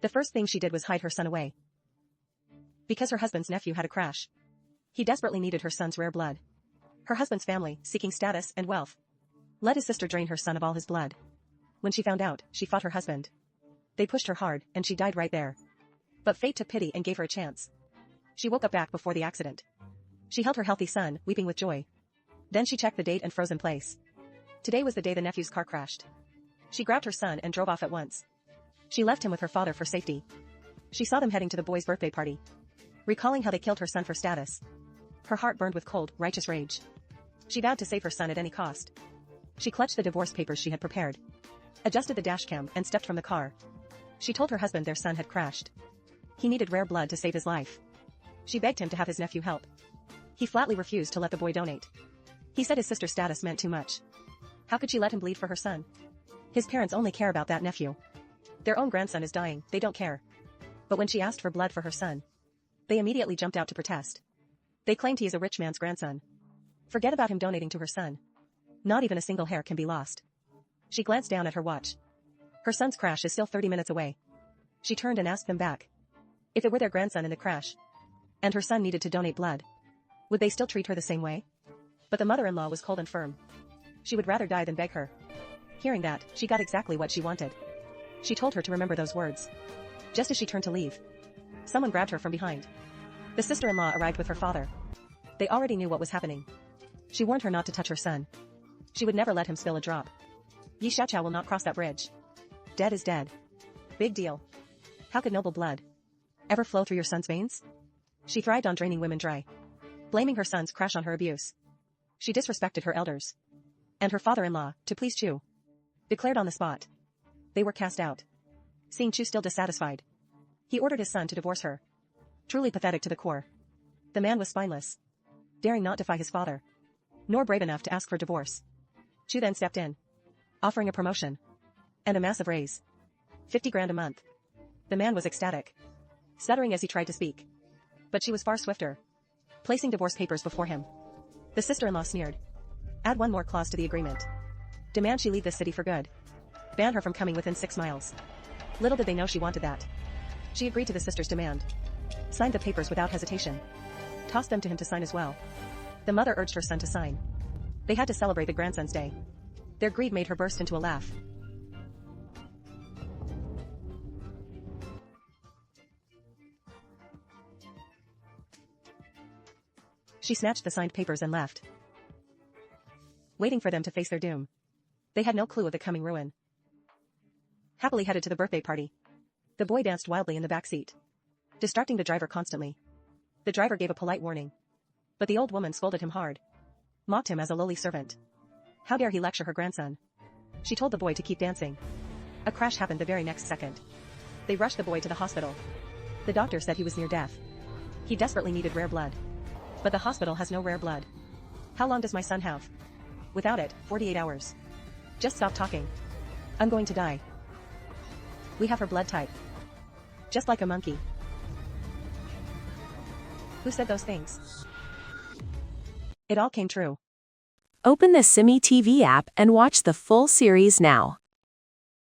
The first thing she did was hide her son away. Because her husband's nephew had a crash. He desperately needed her son's rare blood. Her husband's family, seeking status and wealth, let his sister drain her son of all his blood. When she found out, she fought her husband. They pushed her hard, and she died right there. But fate took pity and gave her a chance. She woke up back before the accident. She held her healthy son, weeping with joy. Then she checked the date and froze in place. Today was the day the nephew's car crashed. She grabbed her son and drove off at once. She left him with her father for safety. She saw them heading to the boy's birthday party. Recalling how they killed her son for status, her heart burned with cold, righteous rage. She vowed to save her son at any cost. She clutched the divorce papers she had prepared, adjusted the dashcam, and stepped from the car. She told her husband their son had crashed. He needed rare blood to save his life. She begged him to have his nephew help. He flatly refused to let the boy donate. He said his sister's status meant too much. How could she let him bleed for her son? His parents only care about that nephew. Their own grandson is dying, they don't care. But when she asked for blood for her son, they immediately jumped out to protest. They claimed he is a rich man's grandson. Forget about him donating to her son. Not even a single hair can be lost. She glanced down at her watch. Her son's crash is still 30 minutes away. She turned and asked them back. If it were their grandson in the crash, and her son needed to donate blood, would they still treat her the same way? But the mother-in-law was cold and firm. She would rather die than beg her. Hearing that, she got exactly what she wanted. She told her to remember those words. Just as she turned to leave, someone grabbed her from behind. The sister-in-law arrived with her father. They already knew what was happening. She warned her not to touch her son. She would never let him spill a drop. Yi Xiaoqiao will not cross that bridge. Dead is dead. Big deal. How could noble blood ever flow through your son's veins? She thrived on draining women dry, blaming her son's crash on her abuse. She disrespected her elders. And her father-in-law, to please Chu, declared on the spot. They were cast out. Seeing Chu still dissatisfied, he ordered his son to divorce her. Truly pathetic to the core. The man was spineless, daring not defy his father, nor brave enough to ask for divorce. Chu then stepped in, offering a promotion and a massive raise. 50 grand a month. The man was ecstatic, stuttering as he tried to speak. But she was far swifter, placing divorce papers before him. The sister-in-law sneered. Add one more clause to the agreement. Demand she leave this city for good. Ban her from coming within 6 miles. Little did they know she wanted that. She agreed to the sister's demand. Signed the papers without hesitation. Tossed them to him to sign as well. The mother urged her son to sign. They had to celebrate the grandson's day. Their greed made her burst into a laugh. She snatched the signed papers and left, waiting for them to face their doom. They had no clue of the coming ruin. Happily headed to the birthday party, the boy danced wildly in the back seat, distracting the driver constantly. The driver gave a polite warning, but the old woman scolded him hard, mocked him as a lowly servant. How dare he lecture her grandson? She told the boy to keep dancing. A crash happened the very next second. They rushed the boy to the hospital. The doctor said he was near death. He desperately needed rare blood. But the hospital has no rare blood. How long does my son have? Without it, 48 hours. Just stop talking. I'm going to die. We have her blood type. Just like a monkey. Who said those things? It all came true. Open the Simi TV app and watch the full series now.